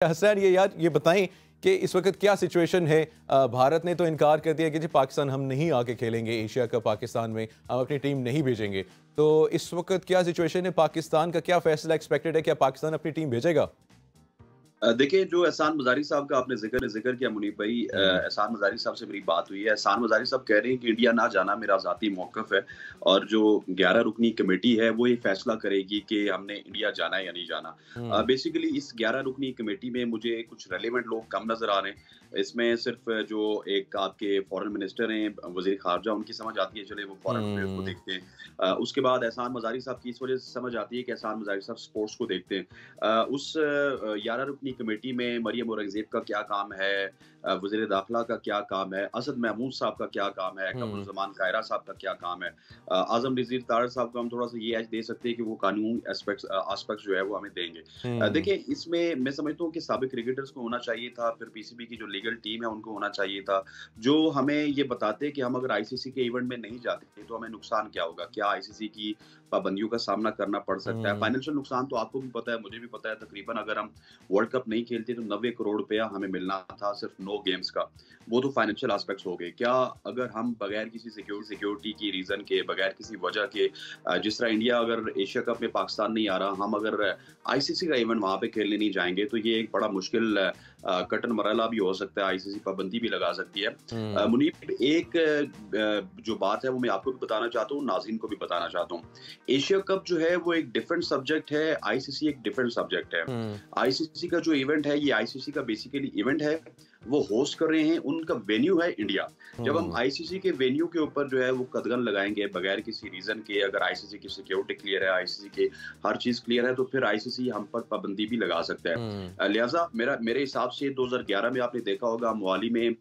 हसनैन ये यार ये बताएं कि इस वक्त क्या सिचुएशन है। भारत ने तो इनकार कर दिया कि जी पाकिस्तान हम नहीं आके खेलेंगे एशिया कप पाकिस्तान में, हम अपनी टीम नहीं भेजेंगे। तो इस वक्त क्या सिचुएशन है, पाकिस्तान का क्या फैसला एक्सपेक्टेड है, क्या पाकिस्तान अपनी टीम भेजेगा? देखिए, जो एहसान मज़ारी साहब का आपने ज़िक्र किया मुनीब भाई, एहसान मज़ारी साहब से मेरी बात हुई है। एहसान मज़ारी साहब कह रहे हैं कि इंडिया ना जाना मेरा ज़ाती मौक़िफ़ है और जो 11 रुकनी कमेटी है वो ये फ़ैसला करेगी कि हमने इंडिया जाना है या नहीं जाना। हम्म। बेसिकली इस 11 रुकनी कमेटी में मुझे कुछ रेलेवेंट लोग कम नज़र आ रहे हैं। इसमें सिर्फ़ जो एक आपके फ़ॉरेन मिनिस्टर हैं, वज़ीर ख़ारजा, उनकी समझ आती है, चलिए वो फ़ॉरेन अफ़ेयर्स को हम्म। देखते हैं। उसके बाद एहसान मज़ारी साहब की इस वजह से समझ आती है कि एहसान मज़ारी साहब स्पोर्ट्स को देखते हैं। उस 11 रुकनी कमेटी में मरियम औरंगज़ेब का क्या काम है, वज़ीर दाखिला का क्या काम है, असद महमूद साहब का क्या काम है, हम्म। कमरुज़्ज़मान कायरा साहब का क्या काम है। आज़म नज़ीर तारड़ साहब को हम थोड़ा-सा ये एज दे सकते हैं कि वो कानून एस्पेक्ट्स जो है वो हमें देंगे। हम्म। देखिए, इसमें मैं समझता हूँ कि साबिक क्रिकेटर्स को होना चाहिए था, फिर पीसीबी की जो लीगल टीम है उनको होना चाहिए था, जो हमें ये बताते कि हम अगर आईसीसी के इवेंट में नहीं जाते तो हमें नुकसान क्या होगा? क्या आईसीसी की पाबंदियों का सामना करना पड़ सकता है? हम्म। फाइनेंशियल नुकसान तो आपको भी पता है, मुझे भी पता है। तकरीबन अगर हम वर्ल्ड कप नहीं खेलते तो 90 करोड़ रुपया हमें मिलना था सिर्फ 9 गेम्स का। वो तो फाइनेंशियल एस्पेक्ट्स हो गए। क्या अगर हम बगैर किसी सिक्योरिटी की रीज़न के, बगैर किसी वजह के, जिस तरह इंडिया अगर एशिया कप में पाकिस्तान नहीं आ रहा, हम अगर आईसीसी का इवेंट वहाँ पे खेलने नहीं जाएँगे तो ये एक बड़ा मुश्किल कठिन मरहला भी हो सकता है, आईसीसी पाबंदी भी लगा सकती है। हम्म। मुनीब, एक जो बात है वो मैं आपको भी बताना चाहता हूँ, नाज़रीन को भी बताना चाहता हूँ। एशिया कप जो है वो एक डिफरेंट सब्जेक्ट है, आईसीसी एक डिफरेंट सब्जेक्ट है। हम्म। आईसीसी का जो इवेंट है, ये आईसीसी का बेसिकली इवेंट है, वो होस्ट कर रहे हैं, उनका वेन्यू है इंडिया। जब हम हम्म। आईसीसी के वेन्यू के ऊपर जो है वो कदगन लगाएँगे बगैर किसी रीज़न के, अगर आईसीसी की सिक्योरिटी क्लियर है, आईसीसी की हर चीज़ क्लियर है, तो फिर आईसीसी हम पर पाबंदी भी लगा सकता है। हम्म। लिहाज़ा मेरे हिसाब से 2011 में आपने देखा होगा मोहाली में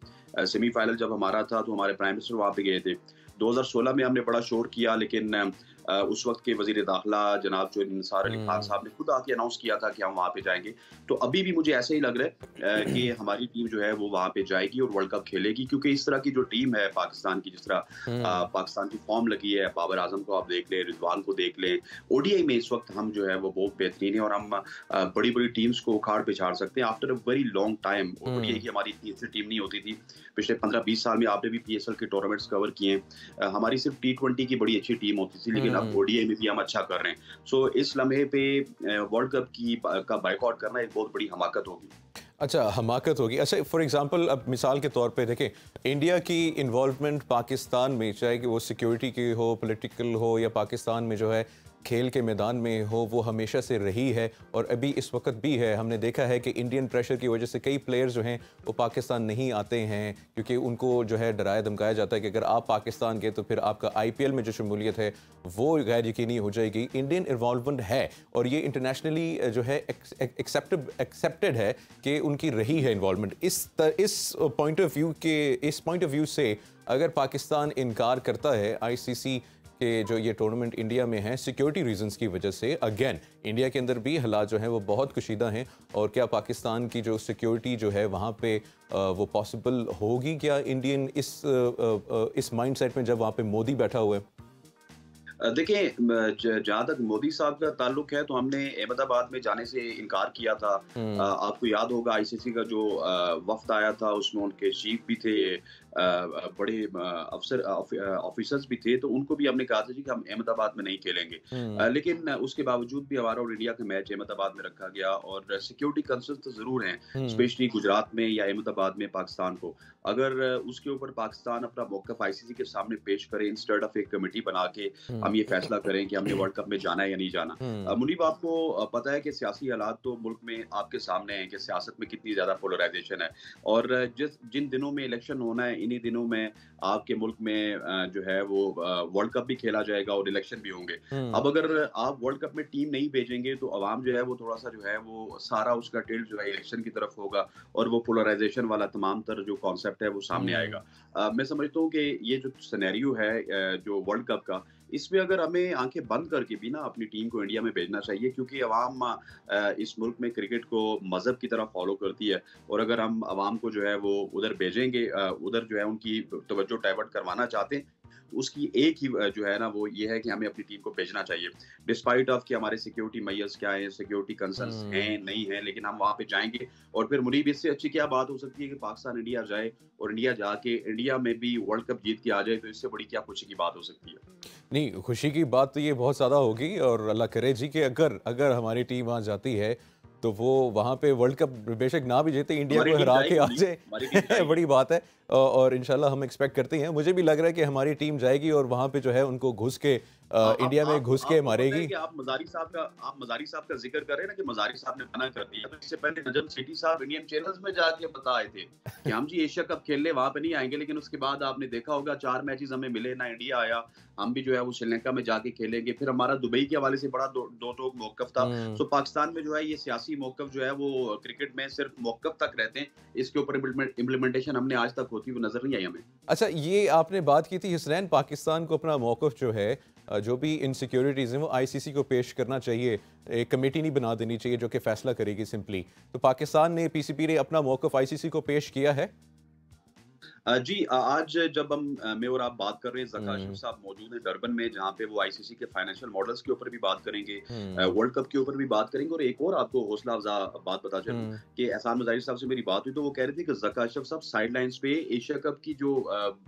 सेमीफाइनल जब हमारा था तो हमारे प्राइम मिनिस्टर वहाँ पे गए थे। 2016 में हमने बड़ा शोर किया, लेकिन उस वक़्त के वज़ीर दाखिला जनाब जो निसार अली खान हम्म। साहब ने खुद आके अनाउंस किया था कि हम वहाँ पे जाएँगे। तो अभी भी मुझे ऐसा ही लग रहा है कि हमारी टीम जो है वो वहाँ पे जाएगी और वर्ल्ड कप खेलेगी, क्योंकि इस तरह की जो टीम है पाकिस्तान की, जिस तरह हम्म। पाकिस्तान की फ़ॉर्म लगी है, बाबर आज़म को आप देख लें, रिज़वान को देख लें। ओडीआई में इस वक़्त हम जो है वो बहुत बेहतरीन है और हम बड़ी-बड़ी टीम्स को उखाड़-पिछाड़ सकते हैं after a very long time. ODI hmm. की हमारी इतनी अच्छी टीम नहीं होती थी। पिछले 15-20 साल में आपने भी पीएसएल के टूर्नामेंट्स कवर किए हैं। हमारी सिर्फ टी20 की बड़ी अच्छी टीम होती थी, लेकिन अब हम्म। ओडीआई में भी हम अच्छा कर रहे हैं। सो इस लम्हे पे वर्ल्ड कप का बायकॉट करना एक बहुत बड़ी हमाकत होगी। अच्छा, हमाकत होगी। अच्छा, फॉर एग्जांपल अब मिसाल के तौर पे देखें, इंडिया की इन्वॉल्वमेंट पाकिस्तान में, चाहे कि वो सिक्योरिटी की हो, पॉलिटिकल हो, या पाकिस्तान में जो है खेल के मैदान में हो, वो हमेशा से रही है और अभी इस वक्त भी है। हमने देखा है कि इंडियन प्रेशर की वजह से कई प्लेयर्स जो हैं वो पाकिस्तान नहीं आते हैं, क्योंकि उनको जो है डराया धमकाया जाता है कि अगर आप पाकिस्तान गए तो फिर आपका आईपीएल में जो शमूलियत है वो गैर यकीनी हो जाएगी। इंडियन इन्वॉल्वमेंट है और ये इंटरनेशनली जो है एक्सेप्टेड है कि उनकी रही है इन्वॉल्वमेंट। इस पॉइंट ऑफ व्यू से अगर पाकिस्तान इनकार करता है आईसीसी कि जो ये टूर्नामेंट इंडिया में है सिक्योरिटी रीजंस की वजह से, अगेन इंडिया के अंदर भी हालात जो हैं वो बहुत कशीदा हैं, और क्या पाकिस्तान की जो सिक्योरिटी जो है वहाँ पे वो पॉसिबल होगी क्या इंडियन इस माइंडसेट में जब वहाँ पे मोदी बैठा हुआ है? देखिए, जहाँ तक मोदी साहब का ताल्लुक है तो हमने अहमदाबाद में जाने से इनकार किया था। हम्म। आपको याद होगा आईसीसी का जो वफ़्द आया था उसमें उनके चीफ भी थे, बड़े ऑफिसर्स भी थे, तो उनको भी हमने कहा था जी कि हम अहमदाबाद में नहीं खेलेंगे। हम्म। लेकिन उसके बावजूद भी हमारा और इंडिया का मैच अहमदाबाद में रखा गया और सिक्योरिटी कंसर्न्स तो ज़रूर हैं, हम्म। स्पेशली गुजरात में या अहमदाबाद में पाकिस्तान को। अगर उसके ऊपर पाकिस्तान अपना मौक़िफ़ आईसीसी के सामने पेश करे इंस्टेड ऑफ एक कमेटी बना के हम ये फैसला करें कि हमने वर्ल्ड कप में जाना है या नहीं जाना। हम्म। मुनीब, आपको पता है कि सियासी हालात तो मुल्क में आपके सामने हैं कि सियासत में कितनी ज़्यादा पोलराइजेशन है और जिन दिनों में इलेक्शन होना है, इन्हीं दिनों में आपके मुल्क में जो है वो वर्ल्ड कप भी खेला जाएगा और इलेक्शन भी होंगे। हम्म। अब अगर आप वर्ल्ड कप में टीम नहीं भेजेंगे तो अवाम जो है वो थोड़ा-सा जो है वो सारा उसका टिल्ट जो है इलेक्शन की तरफ होगा और वो पोलराइजेशन वाला तमाम तर जो कॉन्सेप्ट है वो सामने हम्म। आएगा। मैं समझता हूँ कि ये जो सिनेरियो है जो वर्ल्ड कप का, इसमें अगर हमें आँखें बंद करके भी ना अपनी टीम को इंडिया में भेजना चाहिए, क्योंकि अवाम इस मुल्क में क्रिकेट को मज़हब की तरह फ़ॉलो करती है और अगर हम अवाम को जो है वो उधर भेजेंगे, उधर जो है उनकी तवज्जो डाइवर्ट करवाना चाहते हैं, उसकी एक ही जो है ना वो ये है कि हमें अपनी टीम को भेजना चाहिए। डिस्पाइट ऑफ कि हमारे सिक्योरिटी मेजर्स क्या हैं, सिक्योरिटी कंसर्न्स हैं, हम्म। नहीं हैं, लेकिन हम वहाँ पे जाएँगे। और फिर मुनीब, इससे अच्छी क्या बात हो सकती है कि पाकिस्तान इंडिया जाए और इंडिया जाके इंडिया में भी वर्ल्ड कप जीत के आ जाए, तो इससे बड़ी क्या खुशी की बात हो सकती है? नहीं, खुशी की बात तो ये बहुत ज़्यादा होगी और अल्लाह करे जी कि अगर अगर हमारी टीम वहाँ जाती है तो वो वहाँ पे वर्ल्ड कप बेशक ना भी जीते, इंडिया हमारी को टीम हरा के जाएगी आ मुनीब, हमारी टीम जाए जाएगी। बड़ी बात है। और इंशाल्लाह हम एक्सपेक्ट करते हैं, मुझे भी लग रहा है कि हमारी टीम जाएगी और वहाँ पे जो है उनको घुस के इंडिया में घुस के आपको पता है मारेगी। कि आप मज़ारी साहब का ज़िक्र कर रहे हैं ना कि मज़ारी साहब ने मना कर दिया। तो इससे पहले नजम सेठी साहब इंडियन चैनल्स में जाके बता आए थे कि हम जी एशिया कप खेलने वहाँ पे नहीं आएँगे, लेकिन उसके बाद आपने देखा होगा 4 मैचेज़ हमें मिले ना, इंडिया आया। हम भी जो है वो श्रीलंका में जाके खेलेंगे। फिर हमारा दुबई के हवाले से बड़ा दो टोक मौक़िफ़ था। हम्म। सो पाकिस्तान में जो है ये सियासी मौक़िफ़ जो है वो क्रिकेट में सिर्फ़ मौक़िफ़ तक रहते हैं। इसके ऊपर इम्प्लीमेंटेशन हमने आज तक होती हुई नज़र नहीं आई हमें। अच्छा, ये आपने बात की थी हसनैन, पाकिस्तान को अपना मौक़िफ़ जो है जो भी इनसिक्योरिटीज़ हैं वो आईसीसी को पेश करना चाहिए, एक कमेटी नहीं बना देनी चाहिए जो कि फ़ैसला करेगी सिंपली। तो पाकिस्तान ने, पीसीबी ने अपना मौक़िफ़ आईसीसी को पेश किया है? जी, आज जब मैं और आप बात कर रहे हैं, ज़का अशरफ हुँ, साहब मौजूद हैं डरबन में, जहाँ पे वो आईसीसी के फाइनेंशियल मॉडल्स के ऊपर भी बात करेंगे, हुँ, वर्ल्ड कप के ऊपर भी बात करेंगे। और एक और आपको हौसला अफ़ज़ा बात बता चलूँ हुँ, कि एहसान मज़ाहिर साहब से मेरी बात हुई, तो वो कह रहे थे कि ज़का अशरफ साहब साइड लाइन्स पे एशिया कप की जो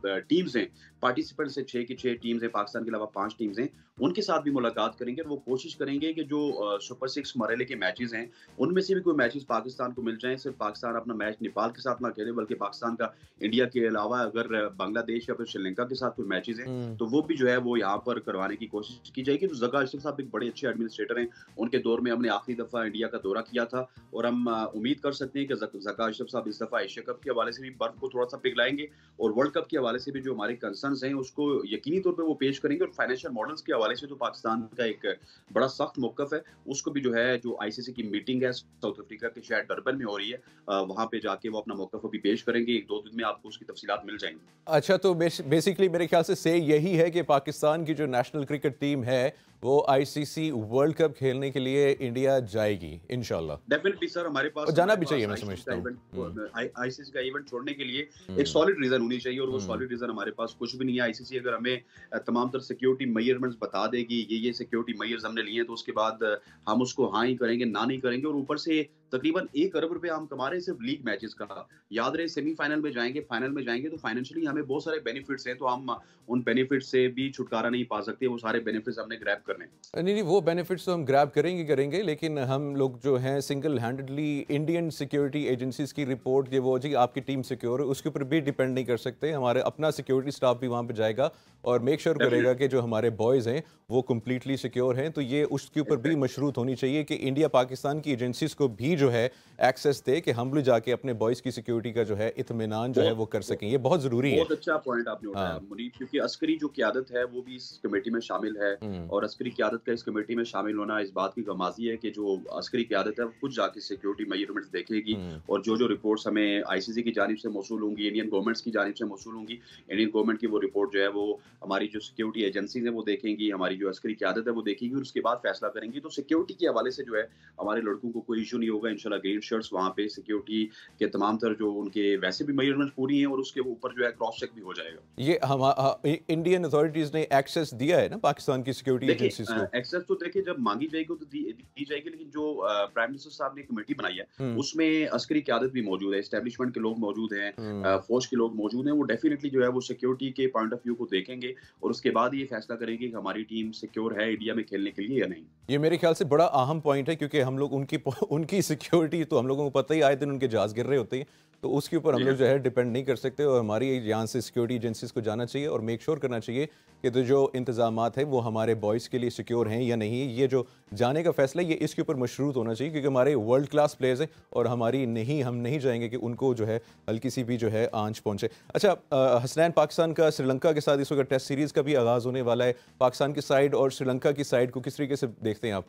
टीम्स हैं, पार्टिसिपेंट्स हैं, 6 की 6 टीम्स हैं, पाकिस्तान के अलावा 5 टीम्स हैं, उनके साथ भी मुलाकात करेंगे और वो कोशिश करेंगे कि जो सुपर 6 मरहले के मैचेज़ हैं, उनमें से भी कोई मैचेज़ पाकिस्तान को मिल जाएँ। सिर्फ़ पाकिस्तान अपना मैच नेपाल के साथ ना खेले, बल्कि पाकिस्तान का इंडिया के अलावा अगर बांग्लादेश या फिर श्रीलंका के साथ कोई मैचेज़ हैं, हुँ। तो वो भी जो है वो यहाँ पर करवाने की कोशिश की जाएगी। तो ज़का अशरफ साहब एक बड़े अच्छे एडमिनिस्ट्रेटर हैं। उनके दौर में हमने आखिरी दफ़ा इंडिया का दौरा किया था और हम उम्मीद कर सकते हैं कि ज़का अशरफ साहब इस दफ़ा एशिया कप के हवाले से भी बर्फ़ को थोड़ा-सा पिघलाएँगे और वर्ल्ड कप के हवाले से भी जो हमारे कंसर्न्स हैं, उसको यकीनी तौर पे वो पेश करेंगे। और फाइनेंशियल मॉडल्स के हवाले से तो पाकिस्तान का एक बड़ा सख्त मौक़िफ़ है। उसको भी जो है, जो आईसीसी की मीटिंग है साउथ अफ्रीका के शायद डरबन में हो रही है, वहाँ पे जाके वो अपना मौक़िफ़ अभी पेश करेंगे। 1-2 दिन में आपको उसकी तफ़सीलात मिल जाएँगी। अच्छा, तो बेसिकली मेरे ख्याल से यही है कि पाकिस्तान की जो नेशनल क्रिकेट टीम है वो आईसीसी वर्ल्ड कप खेलने के लिए इंडिया जाएगी इंशाल्लाह। डेफिनिटली सर, और जाना भी चाहिए, मैं समझता हूँ। आईसीसी का इवेंट छोड़ने के लिए एक हुँ, सॉलिड रीजन होनी चाहिए, और वो हुँ, सॉलिड रीजन हमारे पास कुछ भी नहीं है। आईसीसी अगर हमें तमाम तरह सिक्योरिटी मेजरमेंट्स बता देगी, ये सिक्योरिटी मेजर्स हमने लिए हैं, तो उसके बाद हम उसको हाँ ही करेंगे, ना नहीं करेंगे। और ऊपर से तकरीबन 1 अरब रुपए हम कमा रहे हैं सिर्फ लीग मैचेस का। याद रहे, सेमीफाइनल में जाएंगे, फाइनल में जाएंगे, तो फाइनेंशियली हमें बहुत सारे बेनिफिट्स हैं, तो हम उन बेनिफिट्स से भी छुटकारा नहीं पा सकते। वो सारे बेनिफिट्स हमने ग्रैब करने हैं। नहीं, नहीं, वो बेनिफिट्स तो हम ग्रैब करेंगे, लेकिन हम लोग जो हैं single handedly Indian security agencies की रिपोर्ट कि वो जी आपकी टीम सिक्योर है, उसके ऊपर भी डिपेंड नहीं कर सकते। हमारे अपना सिक्योरिटी स्टाफ भी वहाँ पे जाएगा और मेक श्योर करेगा डेफिनेटली। कि जो हमारे बॉयज़ हैं, वो कंप्लीटली सिक्योर हैं। तो ये उसके ऊपर भी एग्जैक्टली। मशरूत होनी चाहिए कि इंडिया पाकिस्तान की एजेंसीज़ को भी जो है एक्सेस दे कि हम भी जाके अपने बॉयज़ की सिक्योरिटी का जो है इत्मीनान जो है बहुत वो कर सकें। ये बहुत ज़रूरी है। बहुत अच्छा पॉइंट आपने उठाया हाँ। मुनीब, क्योंकि अस्करी जो क़यादत है वो भी इस कमेटी में शामिल है। हुँ, और अस्करी क़यादत का इस कमेटी में शामिल होना इस बात की गमाज़ी है कि जो अस्करी क़यादत है वो खुद जाके सिक्योरिटी मेजरमेंट्स देखेगी। हुँ, और जो रिपोर्ट्स हमें आईसीसी की जानिब से मौसूल होंगी, इंडियन गवर्नमेंट्स की जानिब से मौसूल होंगी, इंडियन गवर्नमेंट की वो रिपोर्ट जो है वो हमारी जो सिक्योरिटी एजेंसीज़ हैं वो देखेंगी, हमारी जो अस्करी क़यादत है वो देखेगी और उसके बाद फ़ैसला करेंगी। तो सिक्योरिटी के हवाले से जो है हमारे लड़कों को कोई इश्यू नहीं होगा इंशाल्लाह। ग्रीन शर्ट्स वहाँ पे सिक्योरिटी के तमाम तरह जो उनके वैसे भी मेजरमेंट्स पूरी हैं, और उसके ऊपर जो है क्रॉस चेक भी हो जाएगा। ये इंडियन अथॉरिटीज़ ने एक्सेस दिया है ना पाकिस्तान की सिक्योरिटी देखिए, एजेंसीज़ को? एक्सेस तो देखिए जब माँगी जाएगी तो दी जाएगी, लेकिन जो प्राइम मिनिस्टर साहब ने कमेटी बनाई है, हुँ, उसमें अस्करी क़यादत भी मौजूद है, एस्टेब्लिशमेंट के लोग मौजूद हैं, हुँ। फ़ौज के लोग मौजूद हैं। वो डेफ़िनिटली जो है वो सिक्योरिटी के पॉइंट ऑफ व्यू को देखेंगे और उसके बाद ये फ़ैसला करेंगे कि हमारी टीम सिक्योर है इंडिया में खेलने के लिए या नहीं। ये मेरे ख्याल से बड़ा अहम पॉइंट है क्योंकि हम लोग उनकी उनकी सिक्योरिटी तो हम लोगों को पता ही, आए दिन उनके जहाज़ गिर रहे होते हैं, तो उसके ऊपर हम जी लोग हाँ। जो है डिपेंड नहीं कर सकते और हमारी यहाँ से सिक्योरिटी एजेंसीज़ को जाना चाहिए और मेक श्योर करना चाहिए कि तो जो इंतज़ामात हैं वो हमारे बॉयज़ के लिए सिक्योर हैं या नहीं। ये जो जाने का फ़ैसला है ये इसके ऊपर मशरूत होना चाहिए क्योंकि हमारे वर्ल्ड क्लास प्लेयर्स हैं और हम नहीं चाहेंगे कि उनको जो है हल्की सी भी जो है आंच पहुँचे। अच्छा, हसनैन, पाकिस्तान का श्रीलंका के साथ इस वक्त टेस्ट सीरीज़ का भी आगाज़ होने वाला है। पाकिस्तान की साइड और श्रीलंका की साइड को किस तरीके से देखते हैं आप?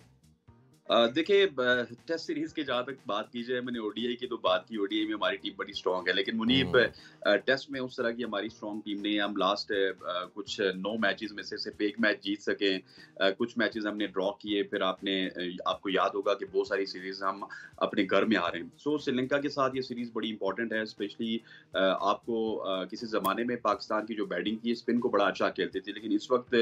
देखिए टेस्ट सीरीज की जहाँ तक बात की जाए, मैंने ओडीआई की तो बात की, ओडीआई में हमारी टीम बड़ी स्ट्रांग है, लेकिन मुनीब हम्म। टेस्ट में उस तरह की हमारी स्ट्रांग टीम नहीं है। हम लास्ट कुछ 9 मैचेस में से सिर्फ एक मैच जीत सके। कुछ मैचेस हमने ड्रॉ किए, फिर आपको याद होगा कि बहुत सारी सीरीज हम अपने घर में हारे। सो श्रीलंका के साथ ये सीरीज बड़ी इंपॉर्टेंट है, स्पेशली आपको किसी ज़माने में पाकिस्तान की जो बैटिंग थी, स्पिन को बड़ा अच्छा खेलती थी, लेकिन इस वक्त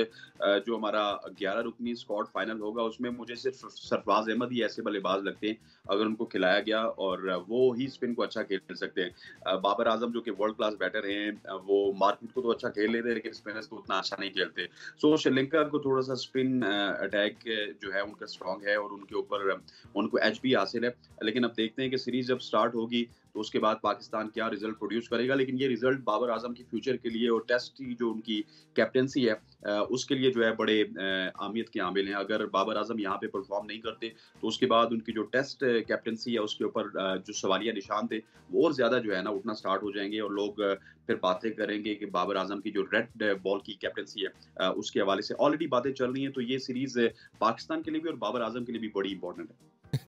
जो हमारा 11 रुकनी स्क्वाड फाइनल होगा, उसमें मुझे सिर्फ सरफराज अहमद ही ऐसे बल्लेबाज लगते हैं, अगर उनको खिलाया गया, और वो ही स्पिन को अच्छा खेल सकते हैं। बाबर आजम जो कि वर्ल्ड क्लास बैटर हैं, वो मार्कवुड को तो अच्छा खेल लेते हैं, लेकिन स्पिनर्स को उतना अच्छा नहीं खेलते। सो श्रीलंका को थोड़ा सा स्पिन अटैक जो है उनका स्ट्रांग है, और उनके ऊपर उनको एच भी हासिल है। लेकिन अब देखते हैं कि सीरीज जब स्टार्ट होगी तो उसके बाद पाकिस्तान क्या रिजल्ट प्रोड्यूस करेगा, लेकिन ये रिजल्ट बाबर आजम की फ्यूचर के लिए और टेस्ट की जो उनकी कैप्टेंसी है उसके लिए जो है बड़े अहमियत के आमिल हैं। अगर बाबर आजम यहाँ पे परफॉर्म नहीं करते तो उसके बाद उनकी जो टेस्ट कैप्टेंसी है उसके ऊपर जो सवालिया निशान थे वो और ज्यादा जो है ना उठना स्टार्ट हो जाएंगे, और लोग फिर बातें करेंगे कि बाबर आजम की जो रेड बॉल की कैप्टेंसी है उसके हवाले से ऑलरेडी बातें चल रही हैं। तो ये सीरीज पाकिस्तान के लिए भी और बाबर आजम के लिए भी बड़ी इंपॉर्टेंट है।